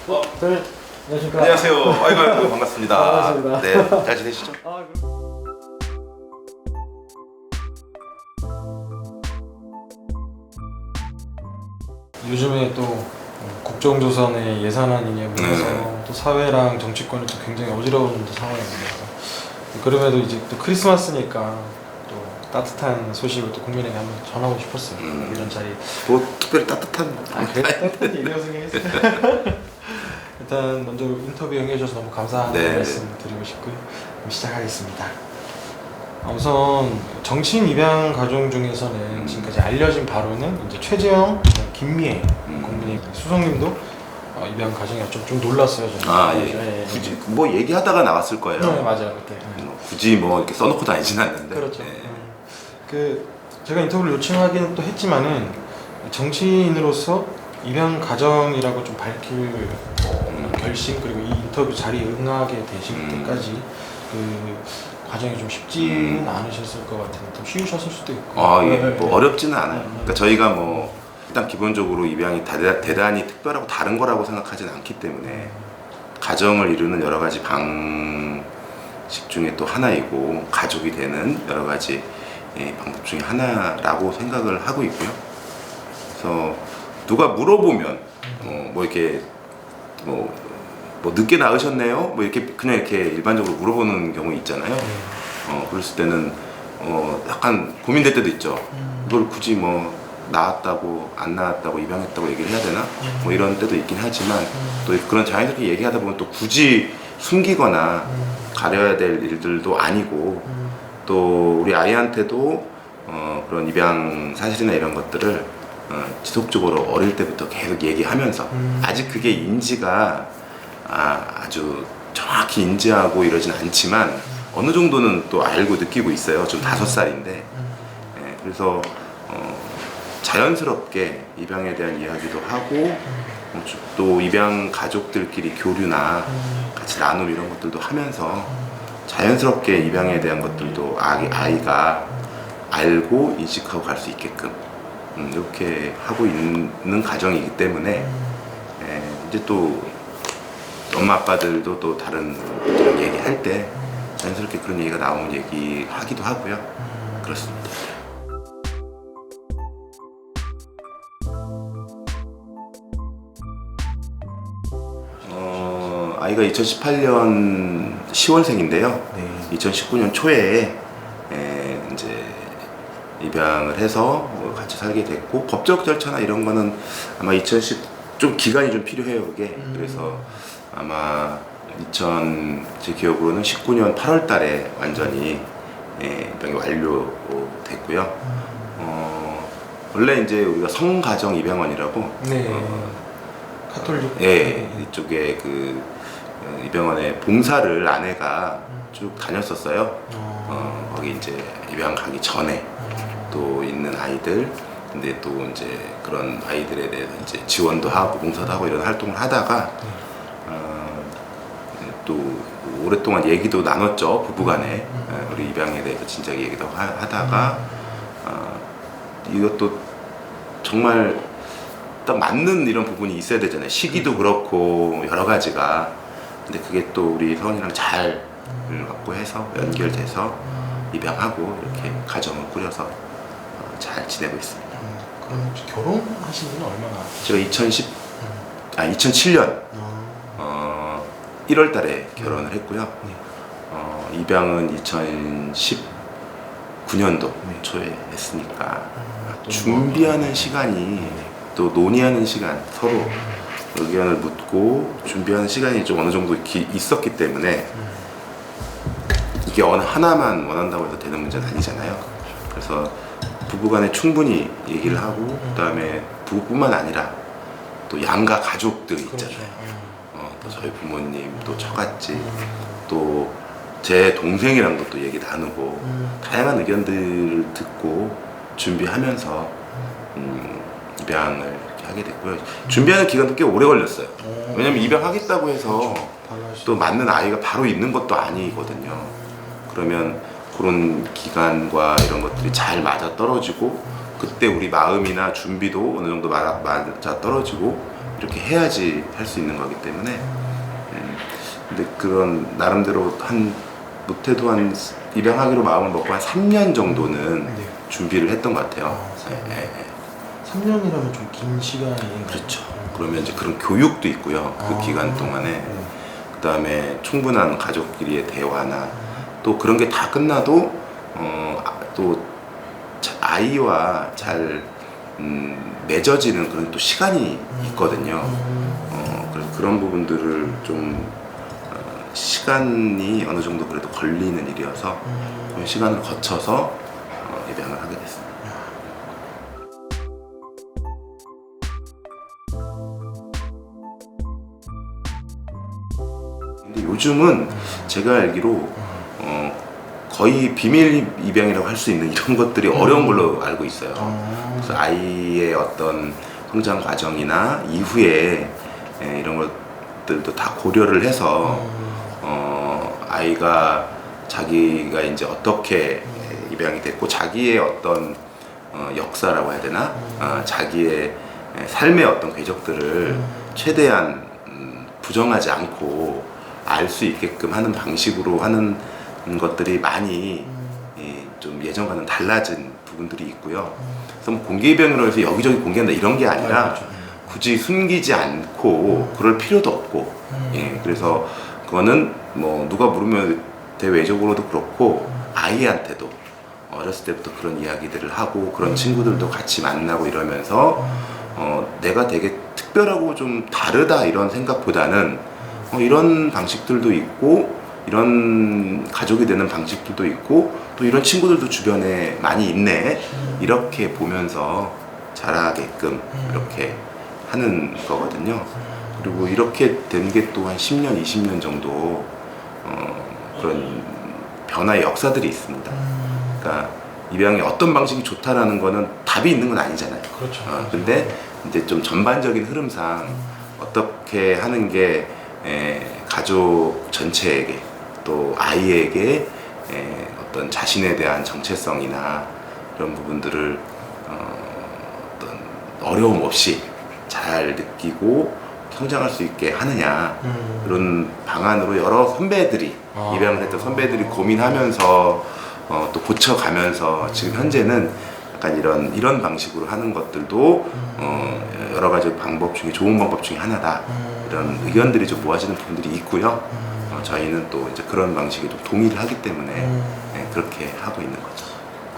네, 안녕하십니까. 안녕하세요. 아이고 반갑습니다. 반갑습니다. 네, 잘 지내시죠? 요즘에 또 국정조선의 예산안이냐 면서 또 사회랑 정치권이 또 굉장히 어지러운 상황입니다. 그럼에도 이제 또 크리스마스니까 또 따뜻한 소식을 또 국민에게 한번 전하고 싶었어요. 이런 자리. 뭐 특별히 따뜻한. 따뜻한 얘기라고 생각했어요. 일단 먼저 인터뷰 응해주셔서 너무 감사한 말씀 드리고 싶고요. 그럼 시작하겠습니다. 우선 정치인 입양 과정 중에서는 지금까지 알려진 바로는 이제 최재형, 김미애 공무님, 수석님도 입양 과정이 좀 놀랐어요. 저는. 예. 굳이 뭐 얘기하다가 나왔을 거예요. 네, 맞아요. 그때. 굳이 뭐 이렇게 써놓고 다니진 않는데. 그렇죠. 제가 인터뷰를 요청하기는 또 했지만은 정치인으로서 입양 과정이라고 좀 밝힐 결심 그리고 이 인터뷰 자리에 응하게 되신 때까지 그 과정이 좀 쉽지는 않으셨을 것 같아요. 좀 쉬우셨을 수도 있고. 뭐 어렵지는 않아요. 그러니까 저희가 뭐 일단 기본적으로 입양이 대단히 특별하고 다른 거라고 생각하진 않기 때문에 가정을 이루는 여러 가지 방식 중에 또 하나이고 가족이 되는 여러 가지 방법 중에 하나라고 생각을 하고 있고요. 그래서 누가 물어보면 뭐 이렇게 뭐 늦게 낳으셨네요? 뭐 이렇게 그냥 이렇게 일반적으로 물어보는 경우 있잖아요. 그랬을 때는 약간 고민될 때도 있죠. 이걸 굳이 뭐 낳았다고 안 낳았다고 입양했다고 얘기를 해야 되나? 뭐 이런 때도 있긴 하지만 또 그런 자연스럽게 얘기하다 보면 또 굳이 숨기거나 가려야 될 일들도 아니고 또 우리 아이한테도 그런 입양 사실이나 이런 것들을 지속적으로 어릴 때부터 계속 얘기하면서 아직 그게 인지가 아주 정확히 인지하고 이러진 않지만 어느 정도는 또 알고 느끼고 있어요. 좀 5살인데 그래서 자연스럽게 입양에 대한 이야기도 하고 또 입양 가족들끼리 교류나 같이 나눔 이런 것들도 하면서 자연스럽게 입양에 대한 것들도 아이가 알고 인식하고 갈 수 있게끔 이렇게 하고 있는 과정이기 때문에 이제 또 엄마 아빠들도 또 다른 분들이랑 얘기할 때 자연스럽게 그런 얘기가 나오면 얘기하기도 하고요. 그렇습니다. 아이가 2018년 10월생인데요. 2019년 초에 이제 입양을 해서 같이 살게 됐고 법적 절차나 이런 거는 아마 좀 기간이 좀 필요해요. 그게 그래서 아마 제 기억으로는 19년 8월 달에 완전히 입양이 완료됐고요. 원래 이제 우리가 성가정 입양원이라고 카톨릭 이쪽에 입양원에 봉사를 아내가 쭉 다녔었어요. 거기 이제 입양 가기 전에 또 있는 아이들 근데 또 이제 그런 아이들에 대해서 이제 지원도 하고 봉사도 하고 이런 활동을 하다가 또 오랫동안 얘기도 나눴죠. 부부간에 우리 입양에 대해서 진작에 얘기도 하다가 이것도 정말 딱 맞는 이런 부분이 있어야 되잖아요. 시기도 그렇고 여러 가지가 근데 그게 또 우리 서원이랑 잘 확보해서 연결돼서 입양하고 이렇게 가정을 꾸려서 잘 지내고 있습니다. 그럼 혹시 결혼하신 지는 얼마나? 제가 2007년 1월 달에 결혼을 했고요. 입양은 2019년도 초에 했으니까 준비하는 시간이 또 논의하는 시간 서로 의견을 묻고 준비하는 시간이 좀 어느 정도 있었기 때문에 이게 어느 하나만 원한다고 해서 되는 문제는 아니잖아요. 그래서 부부간에 충분히 얘기를 하고 그다음에 부부뿐만 아니라 또 양가 가족들이 있잖아요. 또 저희 부모님, 또 처갓집, 또 제 동생이랑도 또 얘기 나누고 다양한 의견들을 듣고 준비하면서 입양을 이렇게 하게 됐고요. 준비하는 기간도 꽤 오래 걸렸어요. 왜냐면 입양하겠다고 해서 또 맞는 아이가 바로 있는 것도 아니거든요. 그러면 그런 기간과 이런 것들이 잘 맞아 떨어지고 그때 우리 마음이나 준비도 어느 정도 맞아 떨어지고 이렇게 해야지 할 수 있는 거기 때문에 근데 그런 나름대로 한 못해도 한 입양하기로 마음을 먹고 한 3년 정도는 네. 준비를 했던 것 같아요. 아, 3년. 예. 3년이라면 좀 긴 시간이. 그렇죠. 그러면 이제 그런 교육도 있고요. 그 기간 동안에 네. 그다음에 충분한 가족끼리의 대화나 또 그런 게 다 끝나도 또 아이와 잘 맺어지는 그런 또 시간이 있거든요. 그래서 그런 부분들을 좀 시간이 어느 정도 그래도 걸리는 일이어서 그 시간을 거쳐서 입양을 하게 됐습니다. 근데 요즘은 제가 알기로 거의 비밀 입양이라고 할 수 있는 이런 것들이 어려운 걸로 알고 있어요. 그래서 아이의 어떤 성장 과정이나 이후에 이런 것들도 다 고려를 해서 아이가 자기가 이제 어떻게 입양이 됐고 자기의 어떤 역사라고 해야 되나 자기의 삶의 어떤 궤적들을 최대한 부정하지 않고 알 수 있게끔 하는 방식으로 하는 것들이 많이 좀 예전과는 달라진 부분들이 있고요. 그래서 뭐 공개 입양으로 해서 여기저기 공개한다 이런 게 아니라 굳이 숨기지 않고 그럴 필요도 없고 그래서 그거는 뭐 누가 물으면 대외적으로도 그렇고 아이한테도 어렸을 때부터 그런 이야기들을 하고 그런 친구들도 같이 만나고 이러면서 내가 되게 특별하고 좀 다르다 이런 생각보다는 이런 방식들도 있고 이런 가족이 되는 방식들도 있고 또 이런 친구들도 주변에 많이 있네 이렇게 보면서 자라게끔 이렇게 하는 거거든요. 그리고 이렇게 된 게 또 한 10년, 20년 정도 그런 변화의 역사들이 있습니다. 그러니까 입양이 어떤 방식이 좋다라는 거는 답이 있는 건 아니잖아요. 그렇죠. 근데 이제 좀 전반적인 흐름상 어떻게 하는 게 가족 전체에게 또 아이에게 어떤 자신에 대한 정체성이나 이런 부분들을 어떤 어려움 없이 잘 느끼고 성장할 수 있게 하느냐 그런 방안으로 여러 선배들이 입양을 했던 선배들이 고민하면서 또 고쳐가면서 지금 현재는 약간 이런 방식으로 하는 것들도 여러 가지 방법 중에 좋은 방법 중에 하나다 이런 의견들이 좀 모아지는 부분들이 있고요. 저희는 또 이제 그런 방식에 좀 동의를 하기 때문에 그렇게 하고 있는 거죠.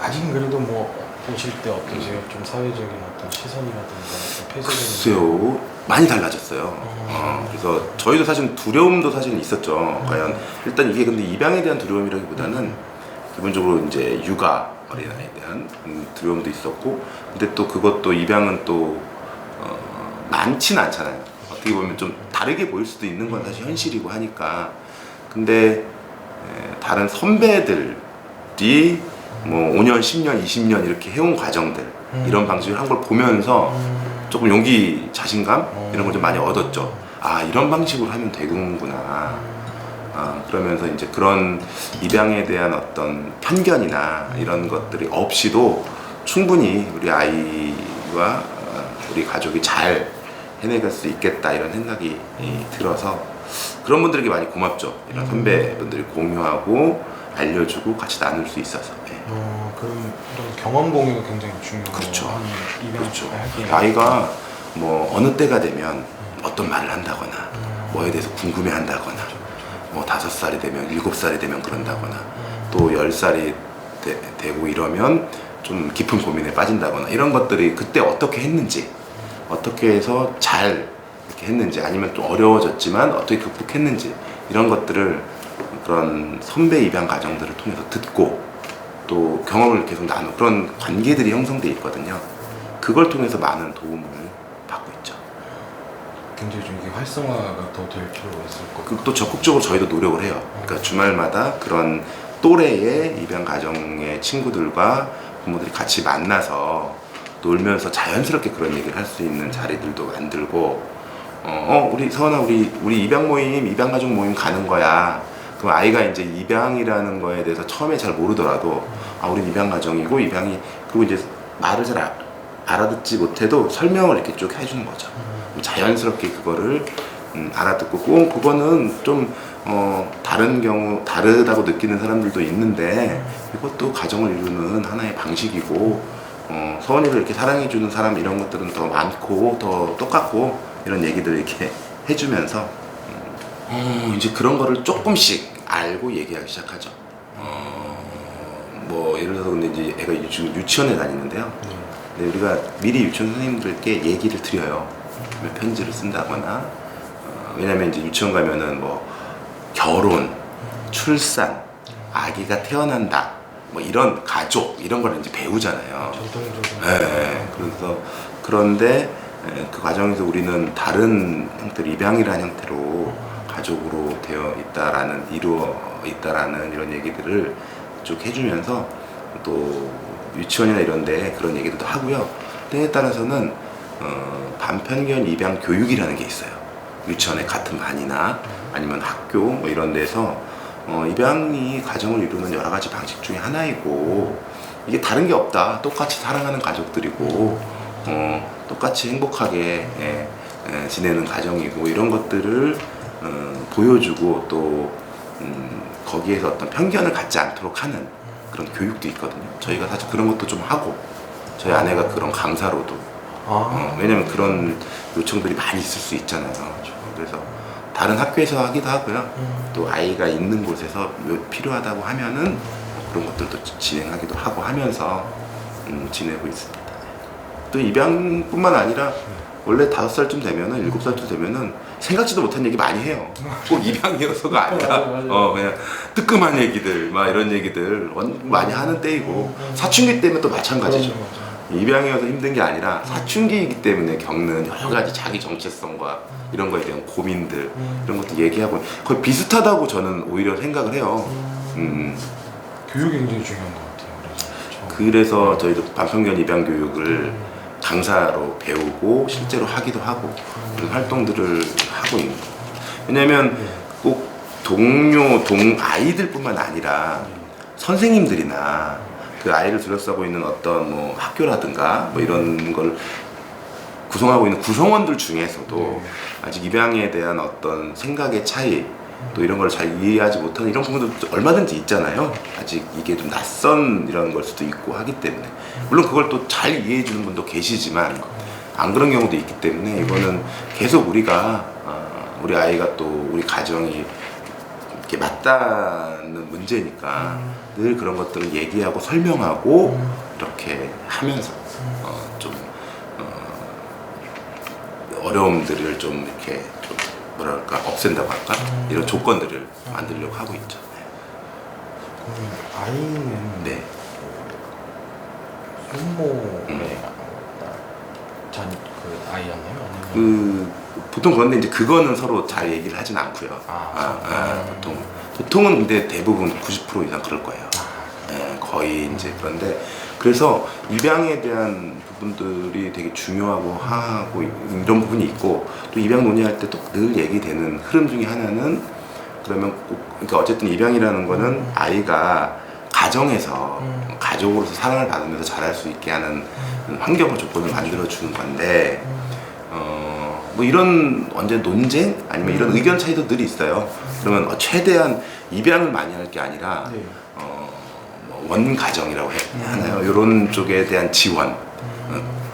아직은 그래도 뭐 보실 때 어떠세요? 좀 사회적인 어떤 시선이라든가 폐쇄적인. 글쎄요, 많이 달라졌어요. 그래서 저희도 사실 두려움도 사실 있었죠. 과연 일단 이게 근데 입양에 대한 두려움이라기보다는 기본적으로 이제 육아 어린아이에 대한 두려움도 있었고, 근데 또 그것도 입양은 또 많지는 않잖아요. 어떻게 보면 좀 다르게 보일 수도 있는 건 사실 현실이고 하니까. 근데 다른 선배들이 뭐 5년, 10년, 20년 이렇게 해온 과정들 이런 방식을 한 걸 보면서 조금 용기, 자신감 이런 걸 좀 많이 얻었죠. 아, 이런 방식으로 하면 되는구나. 그러면서 이제 그런 입양에 대한 어떤 편견이나 이런 것들이 없이도 충분히 우리 아이와 우리 가족이 잘 해내갈 수 있겠다 이런 생각이 들어서 그런 분들에게 많이 고맙죠. 이런 선배분들이 공유하고 알려주고 같이 나눌 수 있어서. 그럼 이런 경험 공유가 굉장히 중요한 그렇죠. 입양 그렇죠. 하기에. 아이가 뭐 어느 때가 되면 어떤 말을 한다거나 뭐에 대해서 궁금해 한다거나 뭐 5살이 되면 7살이 되면 그런다거나 또 10살이 되고 이러면 좀 깊은 고민에 빠진다거나 이런 것들이 그때 어떻게 했는지 어떻게 해서 잘 이렇게 했는지 아니면 좀 어려워졌지만 어떻게 극복했는지 이런 것들을 그런 선배 입양 과정들을 통해서 듣고 또 경험을 계속 나누고 그런 관계들이 형성돼 있거든요. 그걸 통해서 많은 도움을 받고 있죠. 굉장히 좀 이게 활성화가 더 될 필요가 있을 것 같아요. 또 적극적으로 저희도 노력을 해요. 그러니까 주말마다 그런 또래의 입양 가정의 친구들과 부모들이 같이 만나서 놀면서 자연스럽게 그런 얘기를 할 수 있는 자리들도 만들고 우리 서원아 우리 입양 모임 입양 가족 모임 가는 거야. 그럼 아이가 이제 입양이라는 거에 대해서 처음에 잘 모르더라도 우리 입양 가정이고 입양이 그리고 이제 말을 잘 알아듣지 못해도 설명을 이렇게 쭉 해주는 거죠. 자연스럽게 그거를 알아듣고 꼭 그거는 좀 다른 경우 다르다고 느끼는 사람들도 있는데 이것도 가정을 이루는 하나의 방식이고 서원이를 이렇게 사랑해주는 사람 이런 것들은 더 많고 더 똑같고 이런 얘기들 이렇게 해주면서 이제 그런 거를 조금씩 알고 얘기하기 시작하죠. 뭐 예를 들어서 근데 이제 애가 지금 유치원에 다니는데요. 근데 우리가 미리 유치원 선생님들께 얘기를 드려요. 편지를 쓴다거나 왜냐면 이제 유치원 가면은 뭐 결혼, 출산, 아기가 태어난다, 뭐 이런 가족 이런 걸 이제 배우잖아요. 네, 그래서 그런데 그 과정에서 우리는 다른 형태로 입양이라는 형태로 가족으로 되어 있다라는 이루어 있다라는 이런 얘기들을 쭉 해주면서 또 유치원이나 이런데 그런 얘기들도 하고요. 때에 따라서는 반편견 입양 교육이라는 게 있어요. 유치원에 같은 반이나 아니면 학교 뭐 이런 데서 입양이 가정을 이루는 여러 가지 방식 중에 하나이고 이게 다른 게 없다. 똑같이 사랑하는 가족들이고 똑같이 행복하게 지내는 가정이고 이런 것들을 보여주고 또 거기에서 어떤 편견을 갖지 않도록 하는 그런 교육도 있거든요. 저희가 사실 그런 것도 좀 하고 저희 아내가 그런 강사로도 왜냐면 그런 요청들이 많이 있을 수 있잖아요. 그래서 다른 학교에서 하기도 하고요. 또 아이가 있는 곳에서 필요하다고 하면은 그런 것들도 진행하기도 하고 하면서 지내고 있습니다. 또 입양뿐만 아니라 원래 5살쯤 되면은 7살쯤 되면은 생각지도 못한 얘기 많이 해요. 꼭 입양이어서가 아니라 그냥 뜨끔한 얘기들 막 이런 얘기들 많이 하는 때이고 사춘기 때문에 또 마찬가지죠. 입양이어서 힘든 게 아니라 사춘기이기 때문에 겪는 여러 가지 자기 정체성과 이런 거에 대한 고민들 이런 것도 얘기하고 거의 비슷하다고 저는 오히려 생각을 해요. 교육이 굉장히 중요한 것 같아요. 그래서 저희도 반편견 입양 교육을 강사로 배우고 실제로 하기도 하고 그런 활동들을 하고 있는 거예요. 왜냐하면 꼭 아이들뿐만 아니라 선생님들이나 그 아이를 둘러싸고 있는 어떤 뭐 학교라든가 뭐 이런 걸 구성하고 있는 구성원들 중에서도 아직 입양에 대한 어떤 생각의 차이 또 이런 걸 잘 이해하지 못하는 이런 부분도 얼마든지 있잖아요. 아직 이게 좀 낯선 이런 걸 수도 있고 하기 때문에 물론 그걸 또 잘 이해해 주는 분도 계시지만 안 그런 경우도 있기 때문에 이거는 계속 우리가 우리 아이가 또 우리 가정이 이렇게 맞닿는 문제니까 늘 그런 것들을 얘기하고 설명하고 이렇게 하면서 좀 어려움들을 좀 이렇게 좀 뭐랄까 없앤다고 할까 이런 조건들을 만들려고 하고 있죠. 그럼 아이는 네. 손모의 그 아이였나요? 아니면 보통 그런데 이제 그거는 서로 잘 얘기를 하진 않고요. 보통은 근데 대부분 90% 이상 그럴 거예요. 거의 이제 그런데 그래서 입양에 대한 부분들이 되게 중요하고 하고 이런 부분이 있고 또 입양 논의할 때 또 늘 얘기되는 흐름 중에 하나는 그러면 그러니까 어쨌든 입양이라는 거는 아이가 가정에서 가족으로서 사랑을 받으면서 자랄 수 있게 하는 환경과 조건을 만들어 주는 건데 뭐 이런 언제 논쟁 아니면 이런 의견 차이도 늘 있어요. 그러면 최대한 입양을 많이 할 게 아니라 원 가정이라고 하나요? 이런 쪽에 대한 지원,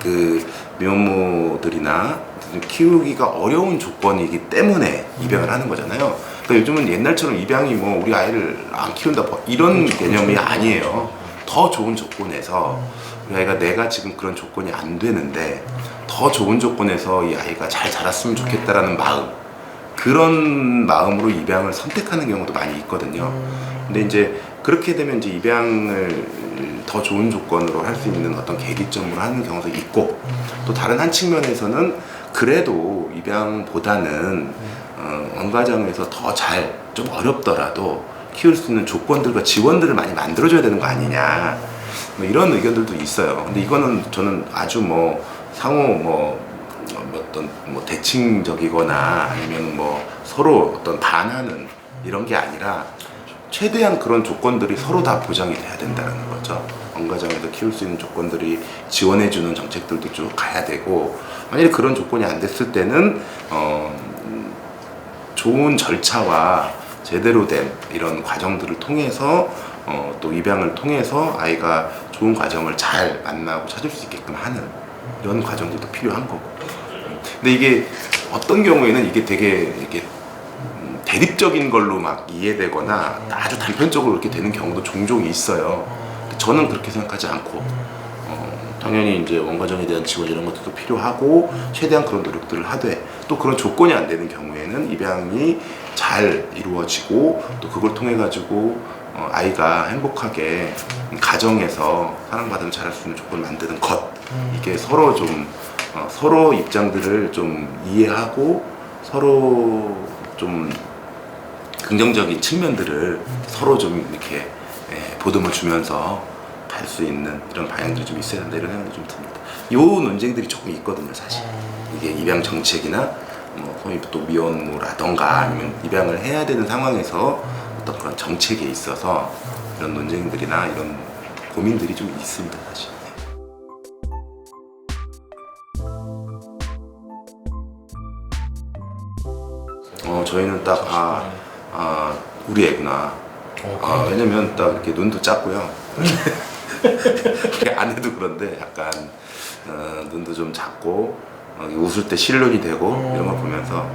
그 미혼모들이나 키우기가 어려운 조건이기 때문에 입양을 하는 거잖아요. 그러니까 요즘은 옛날처럼 입양이 뭐 우리 아이를 안 키운다 이런 개념이 아니에요. 더 좋은 조건에서 우리 아이가 내가 지금 그런 조건이 안 되는데 더 좋은 조건에서 이 아이가 잘 자랐으면 좋겠다라는 마음, 그런 마음으로 입양을 선택하는 경우도 많이 있거든요. 근데 이제 그렇게 되면 이제 입양을 더 좋은 조건으로 할 수 있는 어떤 계기점으로 하는 경우도 있고 또 다른 한 측면에서는 그래도 입양보다는 원가정에서 더 잘 좀 어렵더라도 키울 수 있는 조건들과 지원들을 많이 만들어줘야 되는 거 아니냐 뭐 이런 의견들도 있어요. 근데 이거는 저는 아주 뭐 상호 어떤 대칭적이거나 아니면 뭐 서로 어떤 반하는 이런 게 아니라 최대한 그런 조건들이 서로 다 보장이 돼야 된다는 거죠. 원가정에서 키울 수 있는 조건들이 지원해주는 정책들도 쭉 가야 되고, 만약에 그런 조건이 안 됐을 때는 좋은 절차와 제대로 된 이런 과정들을 통해서 또 입양을 통해서 아이가 좋은 과정을 잘 만나고 찾을 수 있게끔 하는 이런 과정들도 필요한 거고. 근데 이게 어떤 경우에는 이게 되게 이게 대립적인 걸로 막 이해되거나 아주 단편적으로 이렇게 되는 경우도 종종 있어요. 저는 그렇게 생각하지 않고 당연히 이제 원가정에 대한 지원 이런 것들도 필요하고 최대한 그런 노력들을 하되, 또 그런 조건이 안 되는 경우에는 입양이 잘 이루어지고 또 그걸 통해 가지고 아이가 행복하게 가정에서 사랑받으면 잘할 수 있는 조건을 만드는 것, 이게 서로 좀 서로 입장들을 좀 이해하고 서로 좀 긍정적인 측면들을 서로 좀 이렇게 보듬어 주면서 갈 수 있는 이런 방향들이 좀 있어야 된다, 이런 생각이 좀 듭니다. 요 논쟁들이 조금 있거든요, 사실. 이게 입양 정책이나 뭐 소위 또 미혼모라던가 아니면 입양을 해야 되는 상황에서 어떤 그런 정책에 있어서 이런 논쟁들이나 이런 고민들이 좀 있습니다, 사실. 저희는 딱 우리 애구나. 왜냐면 딱 이렇게 눈도 작고요. 아내도 그런데 약간 눈도 좀 작고 웃을 때 실눈이 되고 이런 걸 보면서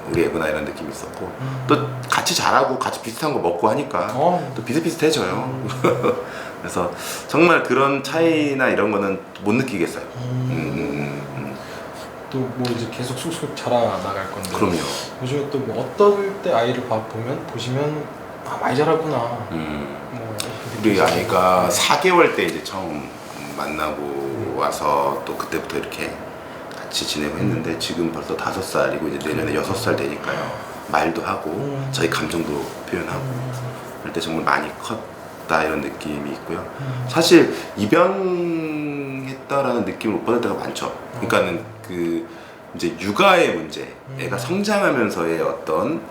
우리 애구나 이런 느낌이 있었고, 또 같이 자라고 같이 비슷한 거 먹고 하니까 또 비슷비슷해져요. 그래서 정말 그런 차이나 이런 거는 못 느끼겠어요. 또 뭐 이제 계속 쑥쑥 자라나갈 건데. 그럼요. 요즘에 또 뭐 어떨 때 아이를 보시면 많이 자라구나. 뭐 우리 아이가 4개월 때 이제 처음 만나고 와서 또 그때부터 이렇게 같이 지내고 했는데, 지금 벌써 5살이고 이제 내년에 6살 되니까요. 말도 하고 저희 감정도 표현하고 그럴 때 정말 많이 컸다, 이런 느낌이 있고요. 사실 입양했다라는 느낌을 못 받을 때가 많죠. 그러니까는 그 이제 육아의 문제, 애가 성장하면서의 어떤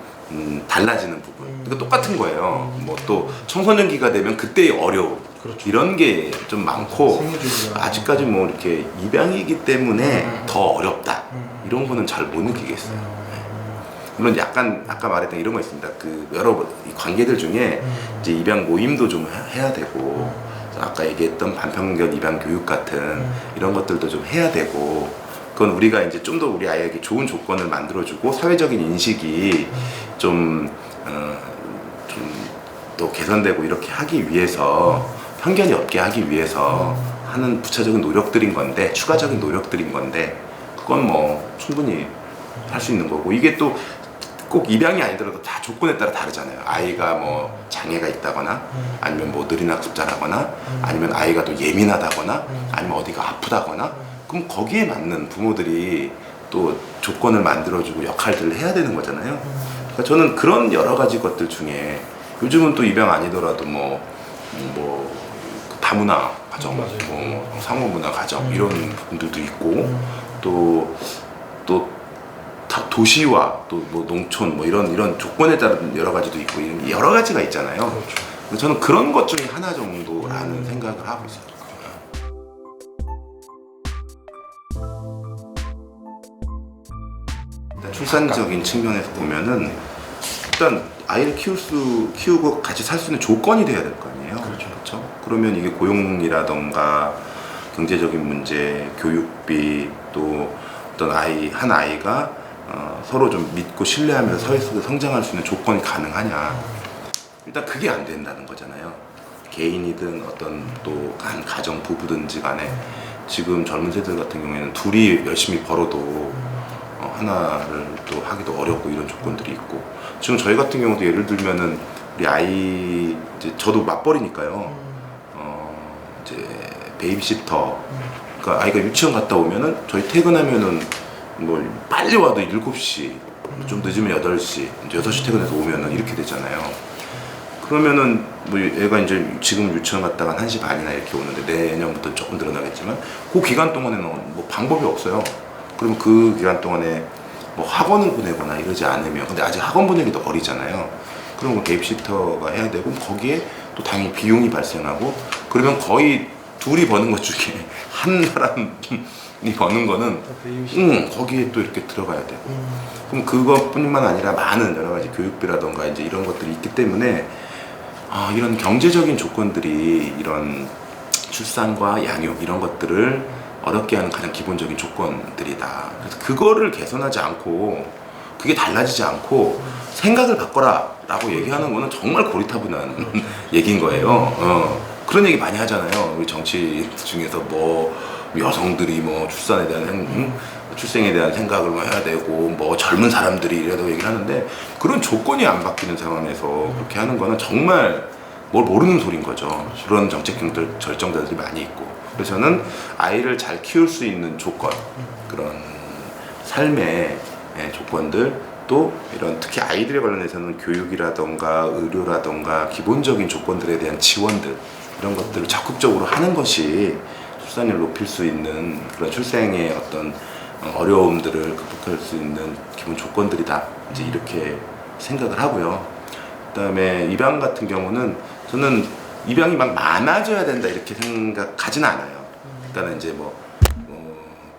달라지는 부분, 그러니까 똑같은 거예요. 뭐 또 청소년기가 되면 그때의 어려움, 그렇죠. 이런 게 좀 많고, 생리주기나. 아직까지 뭐 이렇게 입양이기 때문에 더 어렵다, 이런 거는 잘 못 느끼겠어요. 물론 약간 아까 말했던 이런 거 있습니다. 그 여러 관계들 중에 이제 입양 모임도 좀 해야 되고, 아까 얘기했던 반평균 입양 교육 같은 이런 것들도 좀 해야 되고, 그건 우리가 이제 좀 더 우리 아이에게 좋은 조건을 만들어주고 사회적인 인식이 좀 또 개선되고 이렇게 하기 위해서, 편견이 없게 하기 위해서 하는 부차적인 노력들인 건데, 추가적인 노력들인 건데, 그건 뭐 충분히 할 수 있는 거고, 이게 또 꼭 입양이 아니더라도 다 조건에 따라 다르잖아요. 아이가 뭐 장애가 있다거나 아니면 뭐 느린 학습자라거나 아니면 아이가 또 예민하다거나 아니면 어디가 아프다거나, 그럼 거기에 맞는 부모들이 또 조건을 만들어주고 역할들을 해야 되는 거잖아요. 그러니까 저는 그런 여러 가지 것들 중에, 요즘은 또 입양 아니더라도 뭐 다문화 가정, 뭐 상호문화 가정 이런 분들도 있고, 또 도시와 또 뭐 농촌 뭐 이런 조건에 따른 여러 가지도 있고, 이런 여러 가지가 있잖아요. 그렇죠. 저는 그런 것 중에 하나 정도라는 생각을 하고 있어요. 출산적인 측면에서 보면은 일단 아이를 키우고 같이 살 수 있는 조건이 돼야 될 거 아니에요. 그렇죠. 그러면 이게 고용이라던가 경제적인 문제, 교육비, 또 어떤 한 아이가 서로 좀 믿고 신뢰하면서 사회 속에 성장할 수 있는 조건이 가능하냐, 일단 그게 안 된다는 거잖아요. 개인이든 어떤 또 한 가정 부부든지 간에 지금 젊은 세대 같은 경우에는 둘이 열심히 벌어도 하나를 또 하기도 어렵고 이런 조건들이 있고, 지금 저희 같은 경우도 예를 들면은 우리 아이 이제 저도 맞벌이니까요. 이제 베이비시터, 그러니까 아이가 유치원 갔다 오면은 저희 퇴근하면은 뭐 빨리 와도 7시, 좀 늦으면 8시, 이제 6시 퇴근해서 오면은 이렇게 되잖아요. 그러면은 뭐 얘가 이제 지금 유치원 갔다가 1시 반이나 이렇게 오는데, 내년부터 조금 늘어나겠지만 그 기간 동안에는 뭐 방법이 없어요. 그러면 그 기간 동안에 뭐 학원을 보내거나 이러지 않으면, 근데 아직 학원 보내기도 어리잖아요. 그런 거 베이비시터가 해야 되고 거기에 또 당연히 비용이 발생하고 그러면 거의 둘이 버는 것 중에 한 사람이 버는 거는 거기에 또 이렇게 들어가야 되고 그럼 그것뿐만 아니라 많은 여러 가지 교육비라던가 이제 이런 것들이 있기 때문에 이런 경제적인 조건들이 이런 출산과 양육 이런 것들을 어렵게 하는 가장 기본적인 조건들이다. 그래서 그거를 개선하지 않고 그게 달라지지 않고 생각을 바꿔라 라고 얘기하는 거는 정말 고리타분한 얘기인 거예요. 그런 얘기 많이 하잖아요. 우리 정치 중에서 뭐 여성들이 뭐 출산에 대한 출생에 대한 생각을 뭐 해야 되고 뭐 젊은 사람들이 이래도 얘기를 하는데 그런 조건이 안 바뀌는 상황에서 그렇게 하는 거는 정말 뭘 모르는 소린 거죠. 그런 정책 결정자들이 많이 있고 그래서 저는 아이를 잘 키울 수 있는 조건 그런 삶의 조건들 또 이런 특히 아이들에 관련해서는 교육이라던가 의료라던가 기본적인 조건들에 대한 지원들 이런 것들을 적극적으로 하는 것이 출산율을 높일 수 있는 그런 출생의 어떤 어려움들을 극복할 수 있는 기본 조건들이다 이제 이렇게 생각을 하고요. 그다음에 입양 같은 경우는 저는 입양이 막 많아져야 된다 이렇게 생각하진 않아요. 그러니까 이제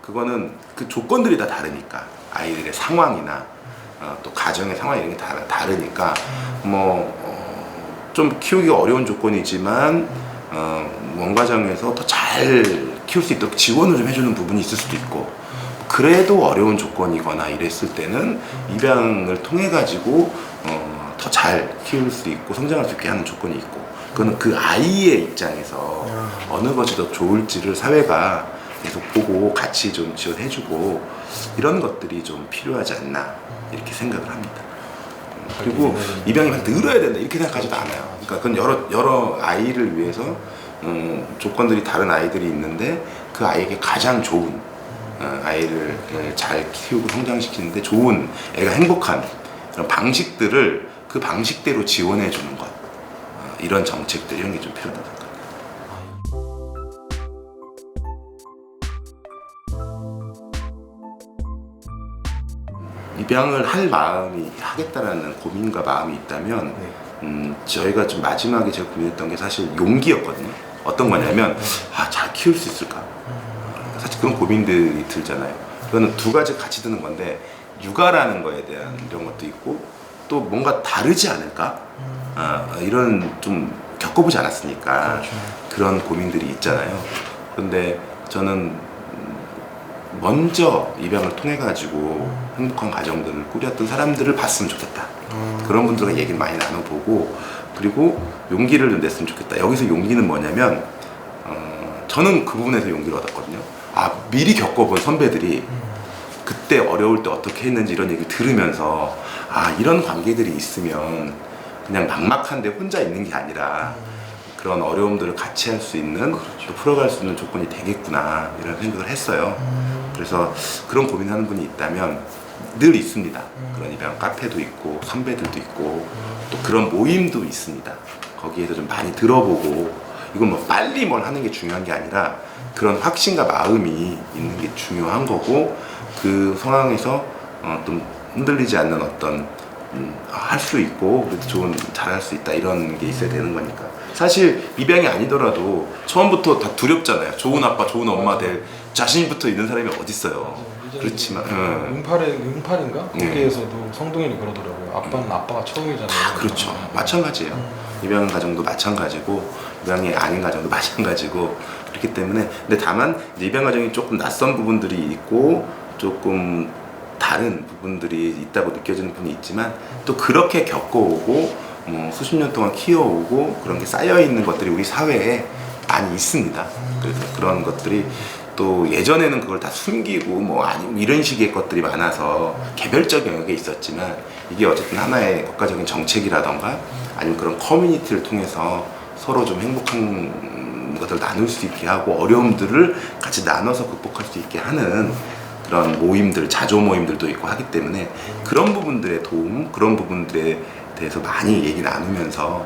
그거는 그 조건들이 다 다르니까 아이들의 상황이나 또 가정의 상황 이런 게 다 다르니까 좀 키우기가 어려운 조건이지만 원가정에서 더 잘 키울 수 있도록 지원을 좀 해주는 부분이 있을 수도 있고 그래도 어려운 조건이거나 이랬을 때는 입양을 통해 가지고 더 잘 키울 수 있고 성장할 수 있게 하는 조건이 있고 그거는 그 아이의 입장에서 어느 것이 더 좋을지를 사회가 계속 보고 같이 좀 지원해주고 이런 것들이 좀 필요하지 않나 이렇게 생각을 합니다. 그리고 입양이 막 늘어야 된다 이렇게 생각하지도 않아요. 그러니까 그건 여러 아이를 위해서 조건들이 다른 아이들이 있는데 그 아이에게 가장 좋은 아이를 잘 키우고 성장시키는데 좋은 애가 행복한 그런 방식들을 그 방식대로 지원해 주는 것 이런 정책들 이런 게 좀 필요하다 생각합니다. 입양을 할 마음이 하겠다라는 고민과 마음이 있다면 저희가 좀 마지막에 제가 고민했던 게 사실 용기였거든요. 어떤 거냐면 잘 키울 수 있을까? 사실 그런 고민들이 들잖아요. 그거는 두 가지 같이 드는 건데 육아라는 거에 대한 이런 것도 있고 또 뭔가 다르지 않을까? 이런 좀 겪어보지 않았으니까 그렇죠. 그런 고민들이 있잖아요. 그런데 저는 먼저 입양을 통해 가지고 행복한 가정들을 꾸렸던 사람들을 봤으면 좋겠다. 그런 분들과 얘기를 많이 나눠보고 그리고 용기를 좀 냈으면 좋겠다. 여기서 용기는 뭐냐면 저는 그 부분에서 용기를 얻었거든요. 미리 겪어본 선배들이 그때 어려울 때 어떻게 했는지 이런 얘기를 들으면서 이런 관계들이 있으면 그냥 막막한데 혼자 있는 게 아니라 그런 어려움들을 같이 할 수 있는 또 풀어갈 수 있는 조건이 되겠구나 이런 생각을 했어요. 그래서 그런 고민하는 분이 있다면 늘 있습니다. 그런 입양 카페도 있고 선배들도 있고 또 그런 모임도 있습니다. 거기에서 좀 많이 들어보고 이건 뭐 빨리 뭘 하는 게 중요한 게 아니라 그런 확신과 마음이 있는 게 중요한 거고 그 상황에서 좀 흔들리지 않는 어떤 할 수 있고 그래도 잘할 수 있다 이런 게 있어야 되는 거니까 사실 입양이 아니더라도 처음부터 다 두렵잖아요. 좋은 아빠 좋은 엄마 될 자신부터 있는 사람이 어딨어요. 그렇지만 응팔인가? 거기에서도 성동일이 그러더라고요. 아빠는 아빠가 처음이잖아요. 그렇죠. 마찬가지예요. 입양 가정도 마찬가지고 입양이 아닌 가정도 마찬가지고 그렇기 때문에 근데 다만 이제 입양 가정이 조금 낯선 부분들이 있고 조금 다른 부분들이 있다고 느껴지는 분이 있지만 또 그렇게 겪어오고 수십 년 동안 키워오고 그런 게 쌓여 있는 것들이 우리 사회에 많이 있습니다. 그래서 그런 것들이 또 예전에는 그걸 다 숨기고 아니면 이런 식의 것들이 많아서 개별적 영역에 있었지만 이게 어쨌든 하나의 국가적인 정책이라던가 아니면 그런 커뮤니티를 통해서 서로 좀 행복한 것을 나눌 수 있게 하고 어려움들을 같이 나눠서 극복할 수 있게 하는 그런 모임들, 자조 모임들도 있고 하기 때문에 그런 부분들의 도움, 그런 부분들에 대해서 많이 얘기 나누면서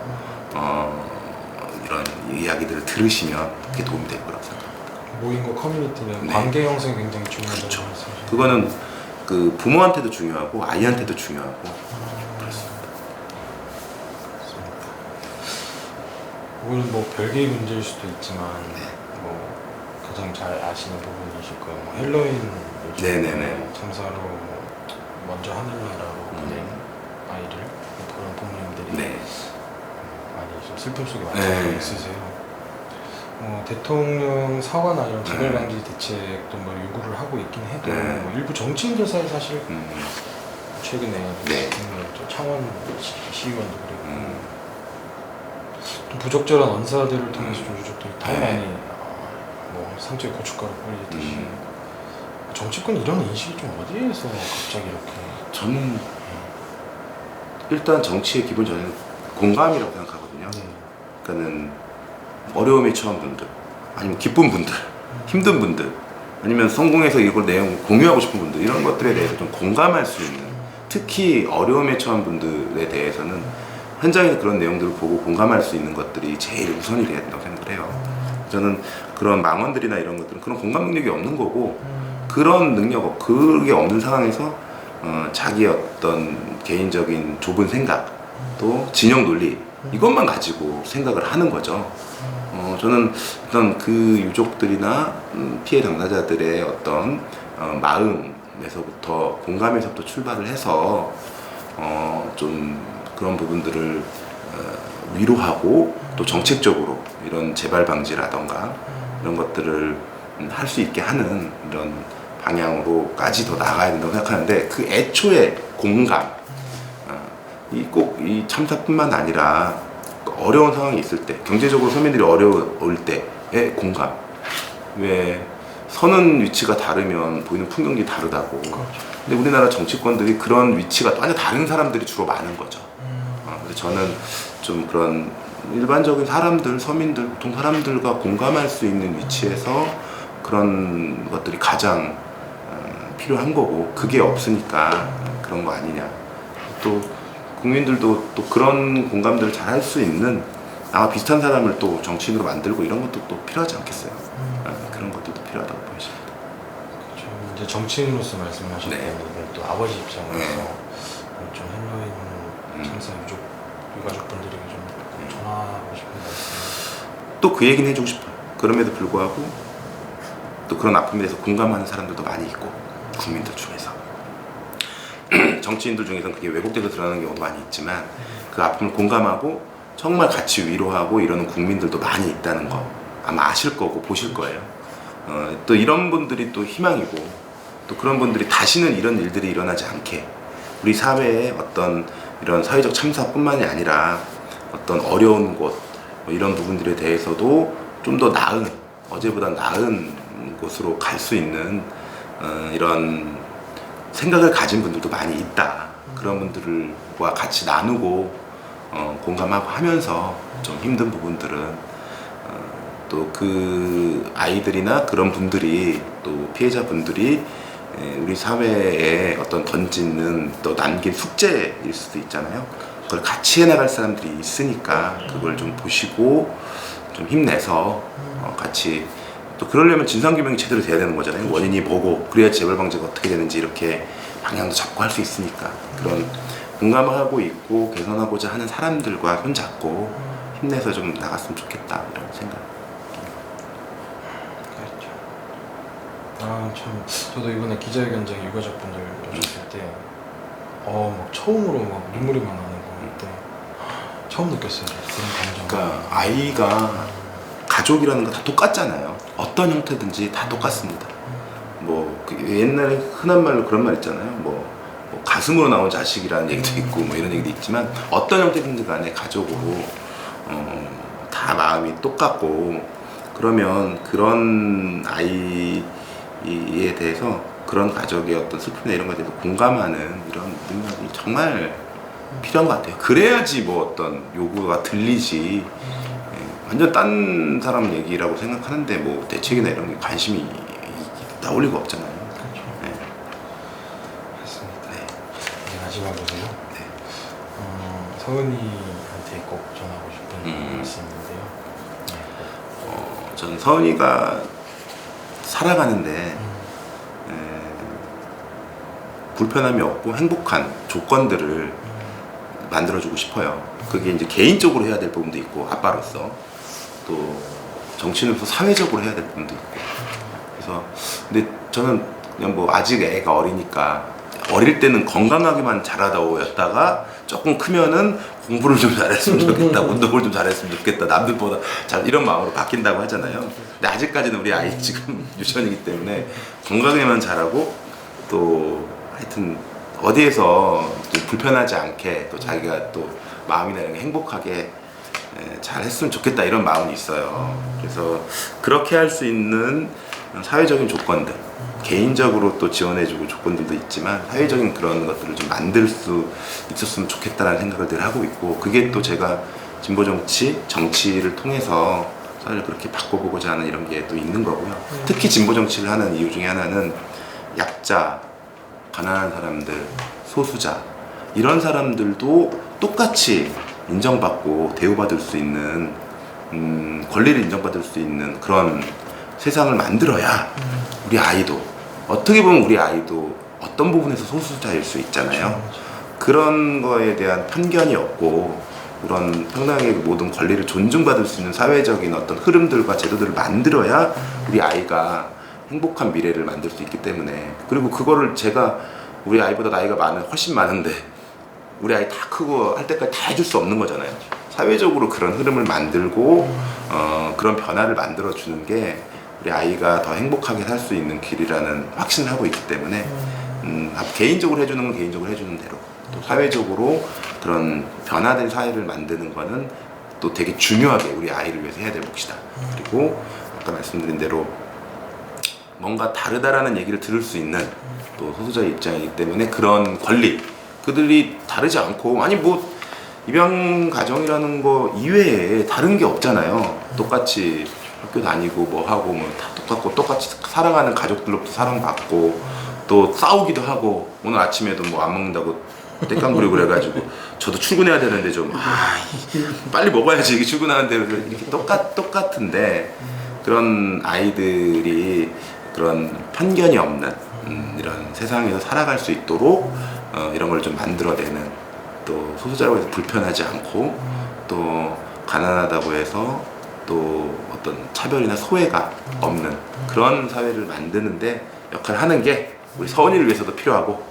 이런 이야기들을 들으시면 그게 도움이 될 거라고 생각합니다. 모임과 커뮤니티는 관계 형성이 굉장히 중요하다고 그렇죠. 말씀하시죠. 그거는 그 부모한테도 중요하고 아이한테도 중요하고 그렇습니다. 이거는 뭐 별개의 문제일 수도 있지만 네. 뭐 가장 잘 아시는 부분이실 거예요. 뭐 헬로윈 네네네. 참사로 먼저 하늘나라로 보낸 아이를 그런 부모님들이 네. 많이 좀 슬픔 속에 네. 맞춰져 있으세요. 대통령 사과나 이런 차별 방지 대책도 뭐 요구를 하고 있긴 해도 네. 뭐 일부 정치인들 사이 사실 음. 최근에 네. 또 창원 시의원도 그랬고 좀 부적절한 언사들을 통해서 좀 유족들이 더 네. 많이 뭐 상처에 고춧가루 뿌리듯이 정치권 이런 인식이 좀 어디에서 갑자기 이렇게 저는 일단 정치의 기본 저는 공감이라고 생각하거든요. 그러니까는 어려움에 처한 분들, 아니면 기쁜 분들, 힘든 분들, 아니면 성공해서 이걸 내용 공유하고 싶은 분들 이런 것들에 대해서 좀 공감할 수 있는, 특히 어려움에 처한 분들에 대해서는 현장에서 그런 내용들을 보고 공감할 수 있는 것들이 제일 우선이 돼야 된다고 생각을 해요. 저는 그런 망언들이나 이런 것들은 그런 공감 능력이 없는 거고, 그런 능력, 그게 없는 상황에서 자기의 어떤 개인적인 좁은 생각, 또 진영 논리 이것만 가지고 생각을 하는 거죠. 저는 일단 그 유족들이나 피해 당사자들의 어떤 마음에서부터 공감에서부터 출발을 해서 좀 그런 부분들을 위로하고 또 정책적으로 이런 재발 방지라던가 이런 것들을 할 수 있게 하는 이런 방향으로까지 더 나가야 된다고 생각하는데, 그 애초에 공감, 꼭 이 참사뿐만 아니라 어려운 상황이 있을 때, 경제적으로 서민들이 어려울 때의 공감. 왜 서는 위치가 다르면 보이는 풍경이 다르다고. 근데 우리나라 정치권들이 그런 위치가 완전 다른 사람들이 주로 많은 거죠. 그래서 저는 좀 그런 일반적인 사람들, 서민들, 보통 사람들과 공감할 수 있는 위치에서 그런 것들이 가장 필요한 거고, 그게 없으니까 그런 거 아니냐. 또 국민들도 또 그런 공감들을 잘 할 수 있는 아마 비슷한 사람을 또 정치인으로 만들고 이런 것도 또 필요하지 않겠어요. 그런 것들도 필요하다고 보여집니다. 그렇죠. 이제 정치인으로서 말씀하셨던 네. 또 아버지 입장에서 네. 좀 헬로윈 참사 유가족분들에게 좀 전하고 싶은 말씀. 또 그 얘기는 해주고 싶어요. 그럼에도 불구하고 또 그런 아픔에 대해서 공감하는 사람들도 많이 있고, 국민들 중에서 정치인들 중에서는 그게 왜곡돼서 드러나는 경우도 많이 있지만, 그 아픔을 공감하고 정말 같이 위로하고 이러는 국민들도 많이 있다는 거 아마 아실 거고 보실 거예요. 또 이런 분들이 또 희망이고, 또 그런 분들이 다시는 이런 일들이 일어나지 않게 우리 사회의 어떤 이런 사회적 참사뿐만이 아니라 어떤 어려운 곳, 뭐 이런 부분들에 대해서도 좀 더 나은, 어제보다 나은 곳으로 갈 수 있는 이런 생각을 가진 분들도 많이 있다. 그런 분들과 같이 나누고 공감하고 하면서 좀 힘든 부분들은 또 그 아이들이나 그런 분들이, 또 피해자분들이 우리 사회에 어떤 던지는 또 남긴 숙제일 수도 있잖아요. 그걸 같이 해나갈 사람들이 있으니까 그걸 좀 보시고 좀 힘내서 같이, 또 그러려면 진상규명이 제대로 돼야 되는 거잖아요. 원인이 뭐고, 그래야 재발 방지가 어떻게 되는지 이렇게 방향도 잡고 할 수 있으니까, 그런 공감하고 있고 개선하고자 하는 사람들과 손잡고 힘내서 좀 나갔으면 좋겠다, 이런 생각. 그렇죠. 참 저도 이번에 기자회견장에 유가족분들 오셨을 때 막 처음으로 막 눈물이 막 나는 거 그때 처음 느꼈어요. 그런 감정. 그러니까 아이가, 가족이라는 거 다 똑같잖아요. 어떤 형태든지 다 똑같습니다. 그 옛날에 흔한 말로 그런 말 있잖아요. 뭐 가슴으로 나온 자식이라는 얘기도 있고 뭐 이런 얘기도 있지만, 어떤 형태든지 간에 가족으로 다 마음이 똑같고, 그러면 그런 아이에 대해서, 그런 가족의 어떤 슬픔이나 이런 것에 대해서 공감하는 이런 능력이 정말 필요한 것 같아요. 그래야지 뭐 어떤 요구가 들리지, 완전 딴 사람 얘기라고 생각하는데 뭐 대책이나 이런 게 관심이 나올 리가 없잖아요. 그렇죠. 네. 맞습니다. 네. 이제 마지막으로요. 네. 서은이한테 꼭 전하고 싶은 말씀이 있는데요. 전 서은이가 살아가는데 불편함이 없고 행복한 조건들을 만들어주고 싶어요. 그게 이제 개인적으로 해야 될 부분도 있고, 아빠로서 또 정치는 또 사회적으로 해야 될 부분도 있고. 그래서 근데 저는 그냥 뭐 아직 애가 어리니까 어릴 때는 건강하게만 자라다오였다가 조금 크면은 공부를 좀 잘했으면 좋겠다, 운동을 좀 잘했으면 좋겠다, 남들보다 잘 이런 마음으로 바뀐다고 하잖아요. 근데 아직까지는 우리 아이 지금 유치원이기 때문에 건강에만 자라고 또 하여튼 어디에서 좀 불편하지 않게 또 자기가 또 마음이나 이런 게 행복하게 잘 했으면 좋겠다 이런 마음이 있어요. 그래서 그렇게 할 수 있는 사회적인 조건들, 개인적으로 또 지원해주고 조건들도 있지만 사회적인 그런 것들을 좀 만들 수 있었으면 좋겠다라는 생각을 늘 하고 있고, 그게 또 제가 진보 정치를 통해서 사회를 그렇게 바꿔보고자 하는 이런 게 또 있는 거고요. 특히 진보 정치를 하는 이유 중에 하나는 약자, 가난한 사람들, 소수자 이런 사람들도 똑같이 인정받고 대우받을 수 있는 권리를 인정받을 수 있는 그런 세상을 만들어야 우리 아이도, 어떻게 보면 우리 아이도 어떤 부분에서 소수자일 수 있잖아요. 그런 거에 대한 편견이 없고 그런 평등하게 모든 권리를 존중받을 수 있는 사회적인 어떤 흐름들과 제도들을 만들어야 우리 아이가 행복한 미래를 만들 수 있기 때문에, 그리고 그거를 제가 우리 아이보다 나이가 훨씬 많은데 우리 아이 다 크고 할 때까지 다 해줄 수 없는 거잖아요. 사회적으로 그런 흐름을 만들고 그런 변화를 만들어 주는 게 우리 아이가 더 행복하게 살 수 있는 길이라는 확신을 하고 있기 때문에 개인적으로 해주는 건 개인적으로 해주는 대로, 또 사회적으로 그런 변화된 사회를 만드는 거는 또 되게 중요하게 우리 아이를 위해서 해야 될 몫이다. 그리고 아까 말씀드린 대로 뭔가 다르다라는 얘기를 들을 수 있는 또 소수자의 입장이기 때문에 그런 권리, 그들이 다르지 않고, 아니 뭐 입양 가정이라는 거 이외에 다른 게 없잖아요. 똑같이 학교 다니고 뭐 하고 뭐 다 똑같고 똑같이 사랑하는 가족들로부터 사랑받고 또 싸우기도 하고, 오늘 아침에도 뭐 안 먹는다고 땡깡 부리고 그래가지고 저도 출근해야 되는데 좀 빨리 먹어야지 이게 출근하는데 이렇게 똑같은데, 그런 아이들이 그런 편견이 없는 이런 세상에서 살아갈 수 있도록 이런 걸 좀 만들어내는, 또 소수자라고 해서 불편하지 않고 또 가난하다고 해서 또 어떤 차별이나 소외가 없는 그런 사회를 만드는데 역할을 하는 게 우리 서원이를 위해서도 필요하고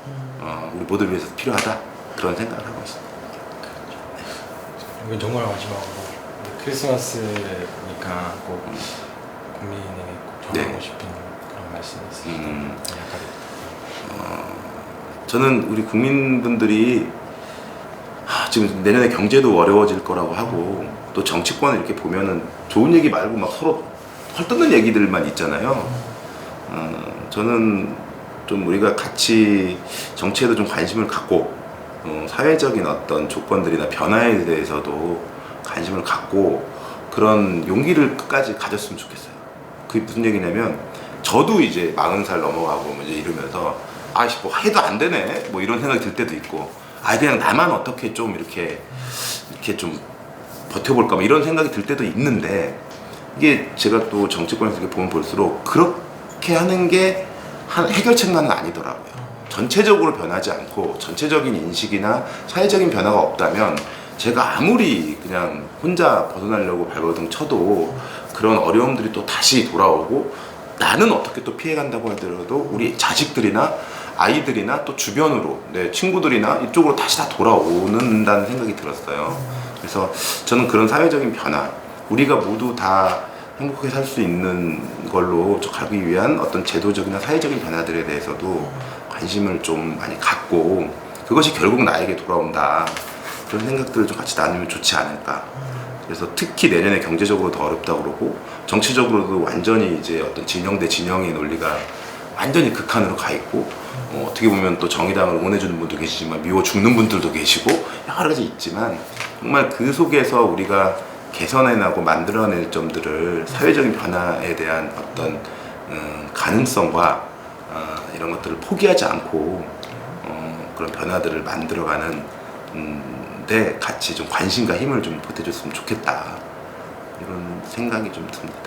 우리 모두를 위해서도 필요하다, 그런 생각을 하고 있습니다. 이건 정말 마지막으로 크리스마스니까 꼭 국민에게 꼭 전하고 싶은 그런 말씀이 있으시다면 저는 우리 국민분들이 지금 내년에 경제도 어려워질 거라고 하고 또 정치권을 이렇게 보면은 좋은 얘기 말고 막 서로 헐뜯는 얘기들만 있잖아요. 저는 좀 우리가 같이 정치에도 좀 관심을 갖고 사회적인 어떤 조건들이나 변화에 대해서도 관심을 갖고 그런 용기를 끝까지 가졌으면 좋겠어요. 그게 무슨 얘기냐면, 저도 이제 40살 넘어가고 뭐 이제 이러면서 아이씨 뭐 해도 안 되네 뭐 이런 생각이 들 때도 있고, 그냥 나만 어떻게 좀 이렇게 좀 버텨볼까 뭐 이런 생각이 들 때도 있는데, 이게 제가 또 정치권에서 이렇게 보면 볼수록 그렇게 하는 게 해결책만은 아니더라고요. 전체적으로 변하지 않고 전체적인 인식이나 사회적인 변화가 없다면 제가 아무리 그냥 혼자 벗어나려고 발버둥 쳐도 그런 어려움들이 또 다시 돌아오고, 나는 어떻게 또 피해간다고 하더라도 우리 자식들이나 아이들이나 또 주변으로 내 친구들이나 이쪽으로 다시 다 돌아오는다는 생각이 들었어요. 그래서 저는 그런 사회적인 변화, 우리가 모두 다 행복하게 살 수 있는 걸로 가기 위한 어떤 제도적이나 사회적인 변화들에 대해서도 관심을 좀 많이 갖고, 그것이 결국 나에게 돌아온다, 그런 생각들을 좀 같이 나누면 좋지 않을까. 그래서 특히 내년에 경제적으로 더 어렵다고 그러고 정치적으로도 완전히 이제 어떤 진영 대 진영의 논리가 완전히 극한으로 가 있고, 어떻게 보면 또 정의당을 응원해주는 분도 계시지만 미워 죽는 분들도 계시고 여러 가지 있지만, 정말 그 속에서 우리가 개선해나고 만들어낼 점들을 사회적인 변화에 대한 어떤 가능성과 이런 것들을 포기하지 않고 그런 변화들을 만들어가는 데 같이 좀 관심과 힘을 좀 보태줬으면 좋겠다, 이런 생각이 좀 듭니다.